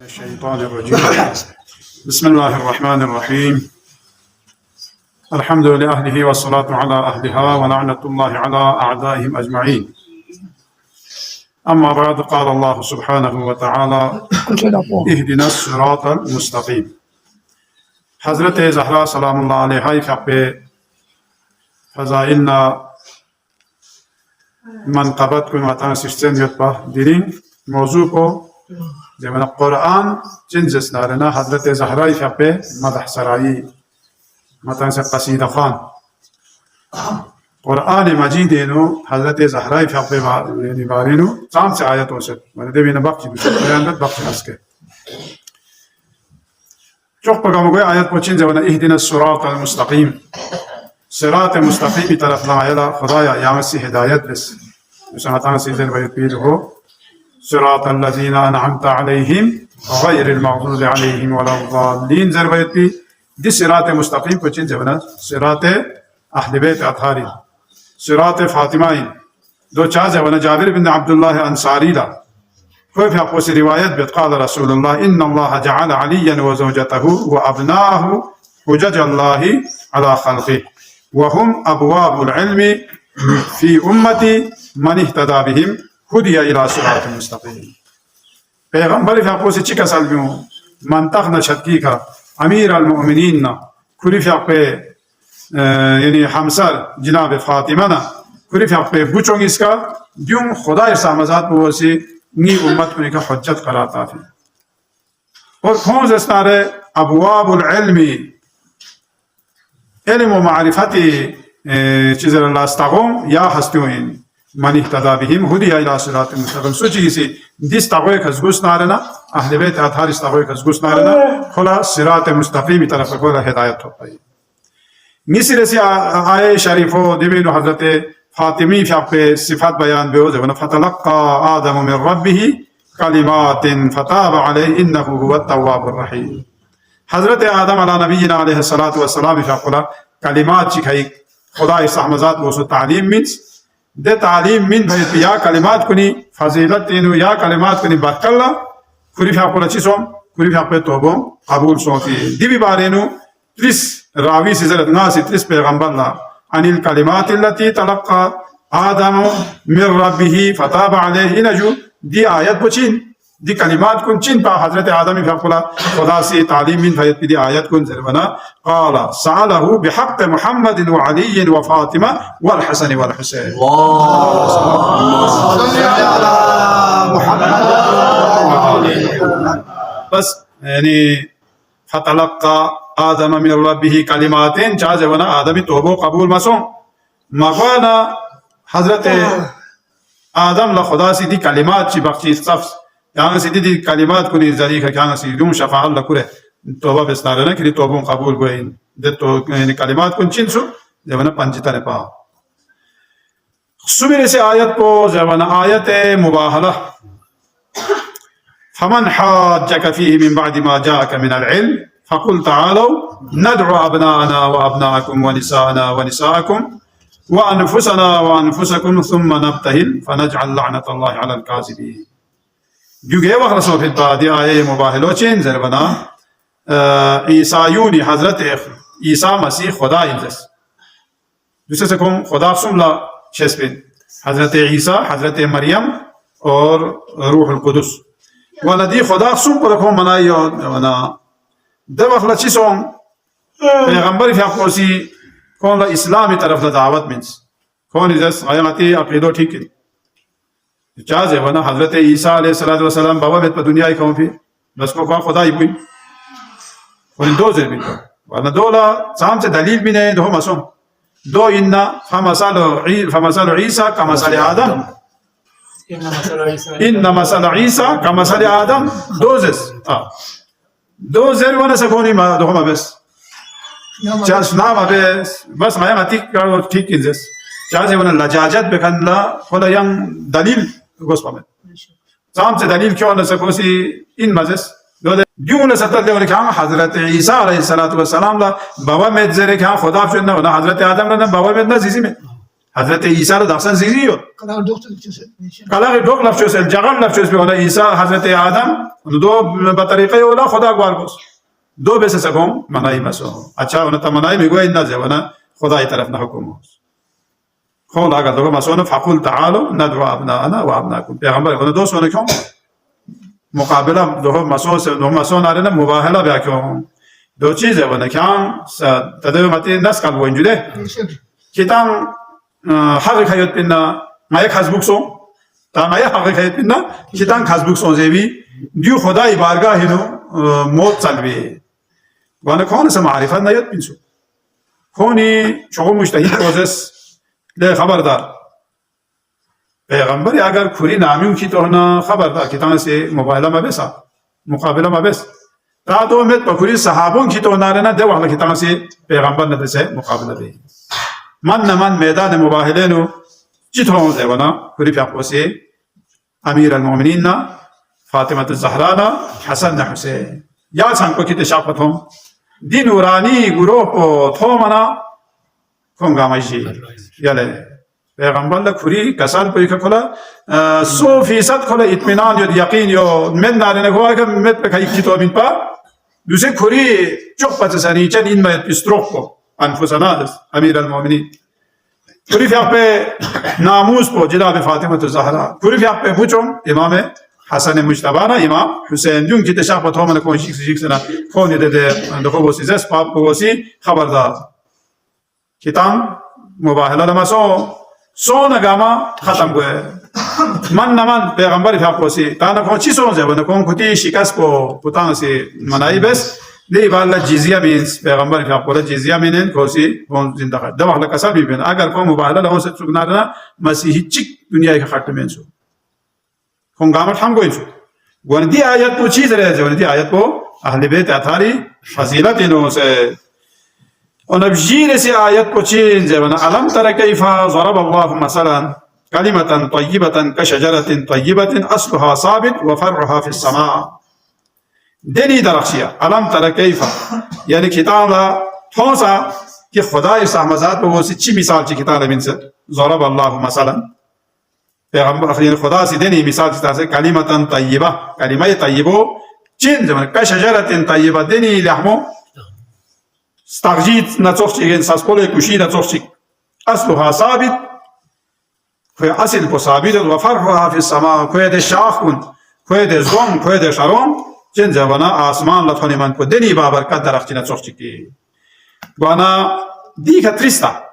الشيطان الرجيم بسم الله الرحمن الرحيم الحمد لله والصلاة على أهلها ولعنة الله على أعدائهم أجمعين أما بعد قال الله سبحانه وتعالى اهدنا الصراط المستقيم حضرت زهرا سلام الله علیہ فقہ فضائلنا منقبت کن وطن سشتن یتبا دیرین موضوع کو زمن قرآن جنزس نارنا حضرت زهرا فقہ مدح سرائی مطن سے قصیدہ خان قرآن مجیدینو حضرت زهرا فقہ بارینو سام سے آیتوں سے مدد بین بخشی دوسر بیاندت بخشی اسکے چوک پگامو گویا آیت پوچھیں زمن اہدنا الصراط المستقیم صراط مستقیم طرف نائلہ خدایا یا مسیح ہدایت بس سمتان سیزن بیت پیدہو صراط الذین انعمت علیہم غیر المغضوب علیہم ولا الضالین زر بیت پی دی صراط مستقیم پوچھیں زمن صراط اہل بیت اطہاری صراط فاطمائن دو چاہ زمن جابر بن عبداللہ انصاری لا كيف يقول في رواية قال رسول الله إن الله جعل عليا وزوجته وأبناه حجج الله على خلقه وهم أبواب العلم في أمتي من اهتدى بهم هدي إلى صراط المستقيم. پیغمبر يقول في چيكا سلميو منطقنا شدكيكا أمير المؤمنين كيف يقول يعني حمسر جناب فاطمة كيف يقول بوچونگ اسكا ديون خدا ارسامزات بوسي نی امت کو نکا حجت کراتا تھی اور کون زستارے ابواب العلم علم و معرفت چیزر اللہ استغم یا ہستیوین من اہتدا بهم ہدی الى صراط مستقیم سوچی سی دیس تغوی کزگوس نارنا اہل بیت اطہار اس تغوی کزگوس نارنا کھلا صراط مستقیم طرف کولا ہدایت ہو پائی نیسی رسی آئے شریفو دیوینو حضرت فاطمی فقہ صفات بیان بيوزه فتلقى آدم من ربه كلمات فتاب عليه إنه هو التواب الرحيم. حضرت آدم على نبينا عليه الصلاة والسلام فقال كلمات شكاي خدای سحمزات وسو تعلیم منس ده تعلیم من بيت يا كلمات كني فضيلت إنه يا كلمات كني بركلا كوري فقال چيسوم كوري فقال توبم قبول صوتي دي ببارينو تريس راوي سيزرت ناس تريس پیغمبر لا عن الكلمات التي تلقى آدم من ربه فتاب عليه نجو دي آيات بچين دي كلمات كن چين با حضرت آدم فقال خدا سے تعلیم من فیت دي آيات كن زربنا قال سأله بحق محمد وعلي وفاطمة والحسن والحسين اللهم صل على محمد بس يعني فتلقى آدم من ربه كلماتين جازونا آدم توبو قبول مسون مغانا حضرت آدم لخدا سی دی کلمات چی بخشی صفس یعنی سی دی کلمات کنی ذریعہ کہاں سی دون شفاع اللہ کرے توبہ بسنارنا کہ توبون قبول گوئین دی یعنی کلمات کن چنسو جوانا پنجتا نے پا سمیر سے آیت کو جوانا آیت مباہلہ فمن حاجك فيه من بعد ما جاءك من العلم فقل تعالوا ندعو أبناءنا وأبناءكم ونساءنا ونساءكم وأنفسنا وأنفسكم ثم نبتهل فنجعل لعنة الله على الكاذبين. جوجي وخلصوا في البادي آية مباهلة چين زربنا عيسایونی حضرت عیسی مسیح خدا انجس دوسرے سے کم خدا سملا چسپن حضرت عیسی حضرت مریم اور روح القدس ولدی خدا سم پر کم منائی اور ده وقت چیزون پیغمبر فیقوسی کون لا اسلامی طرف دعوت منس کون ازاس آیاتی عقیدو ٹھیک ہے چاہز ہے ورنہ حضرت عیسیٰ علیہ السلام بابا بیت پر دنیا ہی کون پھر بس کو کون خدا ہی بوئی ورنہ دو زر بھی ورنہ دو لا سام سے دلیل بھی نہیں دو مسوم دو اننا فمثال عیسیٰ کمثال آدم ان مثل عیسیٰ کمثال آدم دو زر دو زر وانا سكوني ما دوما بس جاز نام بس ما يعطيك كارو تيك إنزس جاز وانا لجاجات بكن لا ولا ين دليل غصبا سام دليل كيو أنا سكوسي إن مزس جون ستة ولا كان حضرت عيسى عليه الصلاة والسلام لا بابا متزري كان خدا فينا ولا حضرت آدم لنا بابا متنا زيزي حضرت عیسی را داشتن زیریو کلاغ دوک لفظ جغل لفظ به عیسی حضرت آدم دو به طریقه اولا خدا گوارگوس دو بس سکم منای مسو اچھا اون تمنای میگو این نزه ونه خدای طرف نه حکم خود اگر دو مسو فقل تعالوا ندعو ابناءنا وابناءكم پیغمبر اون دو سونه کم مقابله دو مسو نارنه مباهله بیا کم دو چیزه ونه کام تدومتی نس کال وینجوده کتام حق خیاط بنا مایه خزبوک سو تا مایه حق خیاط بنا کتام خزبوک سو زیبی دیو خدای بارگاه هنو موت سلبی وانه کون سه معرفت نیاد بینسو کونی چون مجتهد روزس له خبردار پیغمبر اگر کوری نامیون کی تو نه خبردار کتان سے موبایل ما بسا مقابله ما بس تا دو مت بکوری صحابون کی تو نه ده وقت کتان سے پیغمبر نه سے مقابله دی من میدان مباهله نو چیتون ده ونا کوری پیاپوسی امیر المؤمنین فاطمه الزهرا حسن حسین یا سانکو کی تشافتم دی نورانی گروه کو تو منا کنگامشی یاله پیغمبر لکوری کسان پوی کلا 100% کلا اطمینان یا یقین یا من نارنه گواه که مت بکایی کتابین پا دوسه کوری چوک پس سنیچن این مت استروک کو انفسنا دست امیر المؤمنین کوری فیاق په ناموس پو جناب فاطمه الزهرا کوری فیاق په بوچم امام حسن مجتبی امام حسین جون کی تشاف په تومن کو شیک سنا فون ده دغه وسی زس پاپ وسی خبردار کتاب مباهله لمسو سون گاما ختم گوه من پیغمبر فاپوسی تانا کون چی سون زبان کون کتی شکست کو پتان سی منای بس دی بالا جزیه مینس پیغمبر فاپولا جزیه مینن کوسی کون زنده خد دو حالا کسر بیبین اگر کون مباهله لهم ست سکنارنا مسیحی چیک دنیای که خط مینسو کون گامت هم گوینسو گوان دی آیت پو چیز رہے جوان دی آیت پو اهل بیت اتاری فضیلت انو سے ونبجيل سي آيات بوشين زمنا ألم ترى كيف ضرب الله مثلا كلمة طيبة كشجرة طيبة أصلها ثابت وفرعها في السماء دني درخشيا ألم ترى كيف يعني كتابة توسا كي خداي سامزات بوسي چي مثال چي كتابة من ضرب الله مثلا پیغمبر يعني خدا سي دني مثال چي كلمة طيبة كلمة طيبة چين زمنا كشجرة طيبة دني لحمو استغجيت نتوخشي ساسبولي كوشي نتوخشي أصلها ثابت في أصل ثابت وفرعها في السماء كويد شاخون كويد زوم كويد شارون جن زبانا آسمان لطخوني من كو دني بابر كدرخشي نتوخشي كي وانا دي كتريستا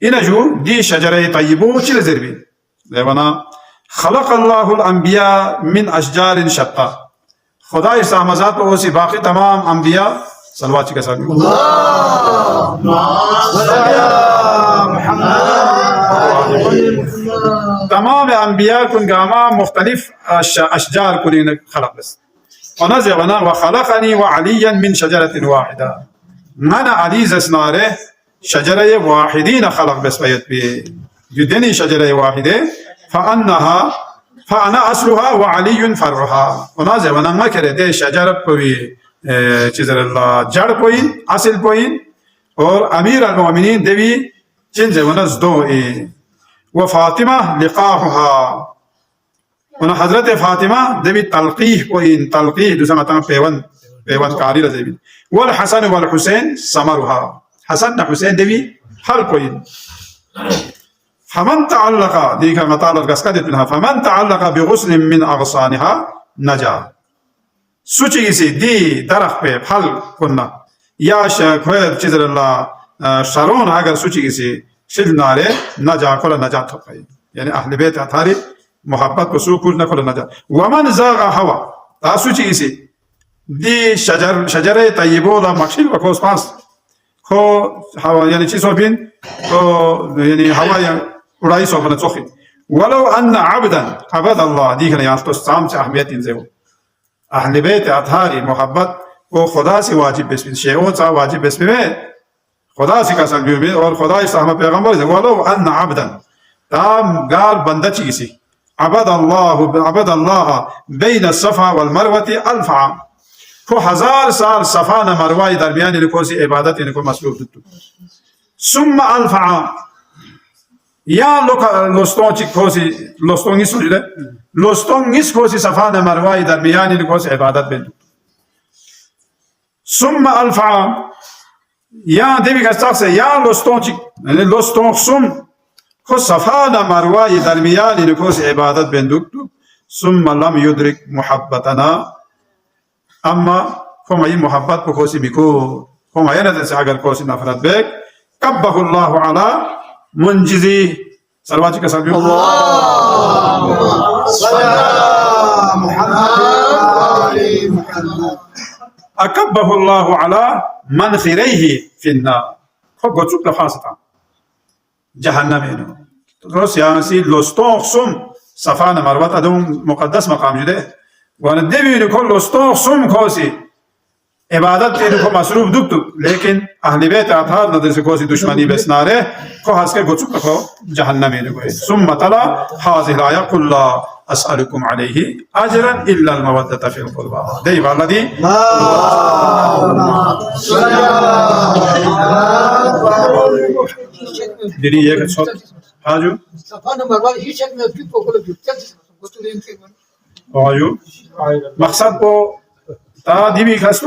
إنا جو دي شجرة طيبو چل زربين زبانا خلق الله الأنبياء من أشجار شتى خدا إسامزات ووسي باقي تمام أنبياء صلوات کے ساتھ تمام انبیاء کن گاما مختلف اشجار کنین خلق بس ونزغنا وخلقني وعليا من شجرة واحدة من عزيز اسناره شجرة واحدين خلق بس بيت جدني شجرة واحدة فأنا أصلها وعلي فرعها ونزغنا ما كرده شجرة بوي چیزر اللہ جڑ پوئین اصل پوئین اور امیر المؤمنین دوی چنز ونز دو و فاطمہ لقاحها ون حضرت فاطمہ دوی تلقیح پوئین تلقیح دوسرا مطلب پیوند کاری رزیبین والحسن والحسین سمرها حسن حسین دوی حل پوئین فمن تعلق دیکھا مطالب گسکا دیتنها فمن تعلق بغسل من اغصانها نجا سوچی کسی دی درخت پہ پھل کننا یا کوئی چیز اللہ شرون اگر سوچی کسی شل نارے نجا کلا نجات ہو پائی یعنی اہل بیت اتھاری محبت کو سوکور نہ کلا نجات ومن زاغ ہوا تا سوچی کسی دی شجر طیبو دا مقشل و کوس پاس خو ہوا یعنی چیز ہو بین تو یعنی ہوا اڑائی سو بنا چوخی ولو ان عبدا عبد اللہ دیکھنا یہاں تو سام سے اہمیت انزے ہو اہل بیت اطہاری محبت کو خدا سے واجب بسم شیعون سا واجب بسم میں خدا سے قسم بھی اور خدا سے ہم پیغمبر سے ولو ان عبدا تام گار بندہ چیسی عبد اللہ بین الصفا والمروہ الف عام کو 1000 سال صفا نہ مروہ درمیان لکھو سی عبادت ان کو مسلوب دتو ثم الف عام Ya lostongis sujde. Lostongis kosi safana marwai darmiyani kosi ibadat bendu. Summa alfa ya devi kastakse ya lostonchik yani lostonsum ko safana marwai darmiyani kosi ibadat benduktu. Summa lam yudrik muhabbatana amma koma yi muhabbat ko kosi biko koma yana dese agar kosi nafrat bek kabbahu Allahu ala munjizi salawati ka sallu Allahumma salli ala Muhammad akabbahu Allahu ala mankhirayhi fi an-nar ko gochuk la khasata jahannam eno to siyasi lostorsum safana marwat adum muqaddas maqam jide wan devi ko lostorsum kosi ibadat ko masruf duktu lekin ahli bayt athar nadar se kosi dushmani besnare ko haske gochuk ko jahannam eno ko summa tala hadhihi al-aya qul la as'alukum alayhi ajran illa al-mawaddata fil qurba dei waladi diri ye sot haju safana marwa hiç çekmiyor bir kokulu bütçe götüreyim ki haju maqsad ko ta dibi khasto